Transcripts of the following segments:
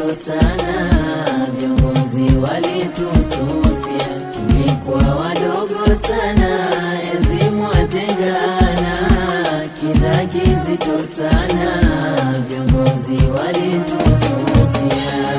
zito sana, viongozi walitususia, tulikuwa wadogo sana, enzi mwatengana, kiza kizito sana, viongozi walitususia.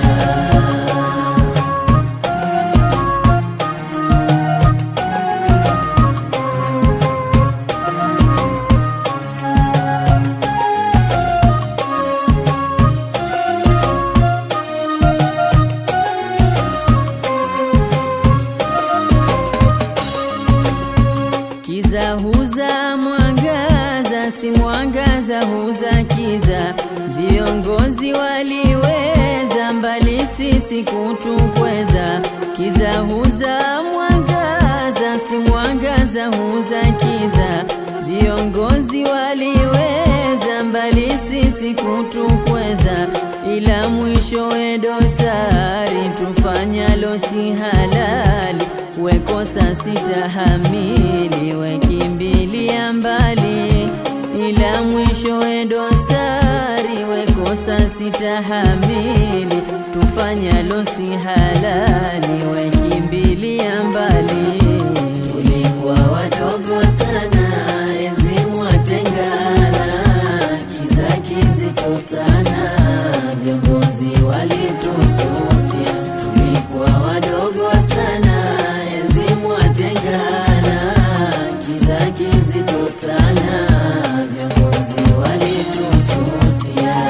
Kiza huza mwangaza, si mwangaza huza kiza. Viongozi waliweza, mbali sisi kutukweza. Kiza huza mwangaza, si mwangaza huza kiza. Viongozi waliweza, mbali sisi kutukweza. Ila mwishowe dosari, tufanyalo si halali. Wekosa sitahamili, wekimbilia mbali. Ila mwishowe dosari, wekosa sitahamili. Tufanyalo si halali, wekimbilia mbali. Tulikuwa wadogo sana, enzi mwatengana, kiza kizito sana, viongozi walitususia. Tulikuwa wadogo sana, enzi mwatengana, kiza kizito sana, viongozi walitususia.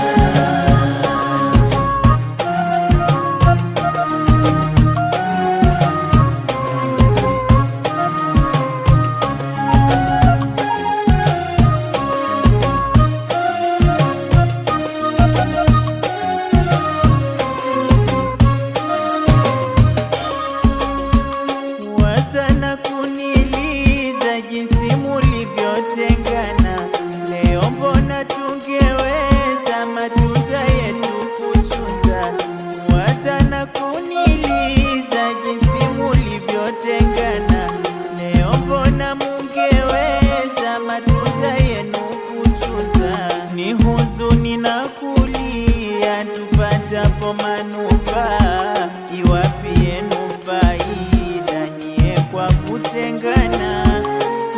Ni huzuni na kulia, tupatapo manufaa, iwapi yenu faida nyie kwa kutengana.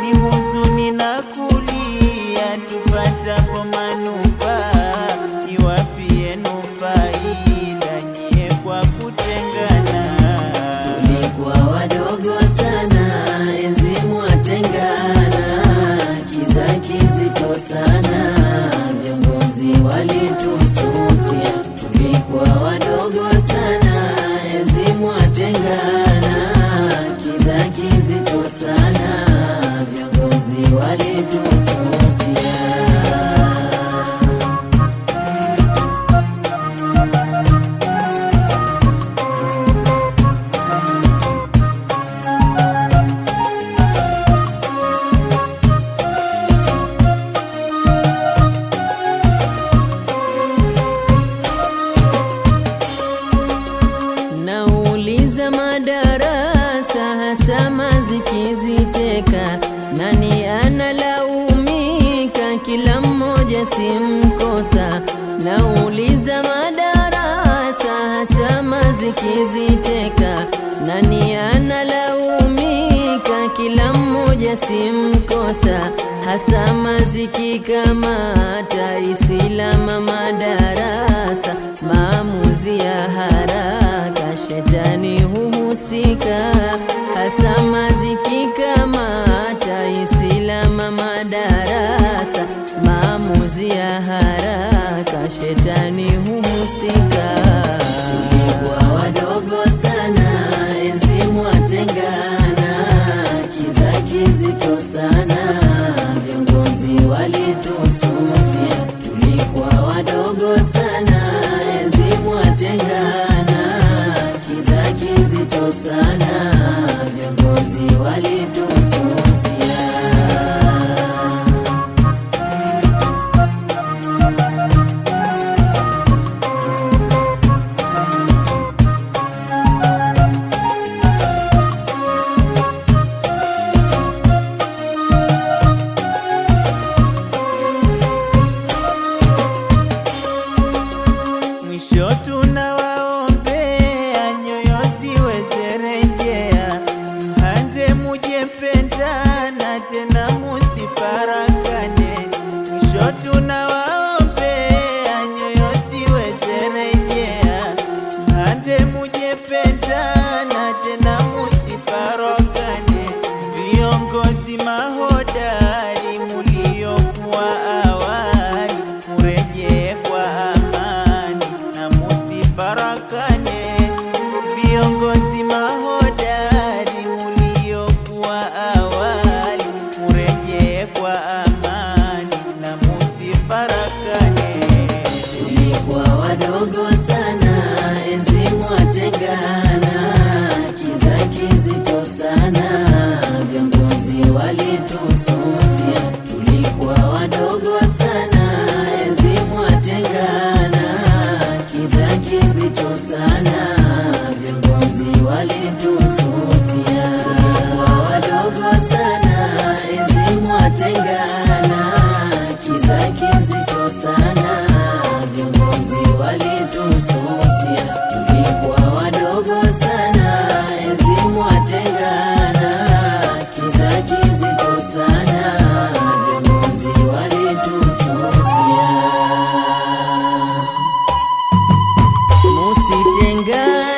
Ni huzuni na kulia, tupatapo manufaa, iwapi yenu faida nyie kwa kutengana. Tulikuwa wadogo sana, enzi mwatengana, kiza kizito sana, viongozi walitususia. Tulikuwa wadogo sana, enzi mwatengana, kiza kizito sana, viongozi walitususia. Nauliza madarasa, hasama zikiziteka, nani analaumika? Kila mmoja simkosa. Nauliza madarasa, hasama zikiziteka, nani analaumika? Kila mmoja simkosa. Hasama zikikamata, isilama madarasa, maamuzi ya haraka, shetani huhusika. Hasama zikikamata, isilama madarasa, maamuzi ya haraka, shetani huhusika. Tulikuwa wadogo sana, enzi mwatengana, kiza kizito sana, viongozi walitususia. Tulikuwa wadogo sana, enzi mwatengana, kiza kizito sana, viongozi walitususia. Mwisho tunawa zito sana, viongozi walitususia. Tulikuwa wadogo sana, enzi mwatengana, kiza kizito sana, viongozi walitususia. Tulikuwa wadogo sana, enzi mwatengana, kiza kizito sana, viongozi walitususia. Musitengane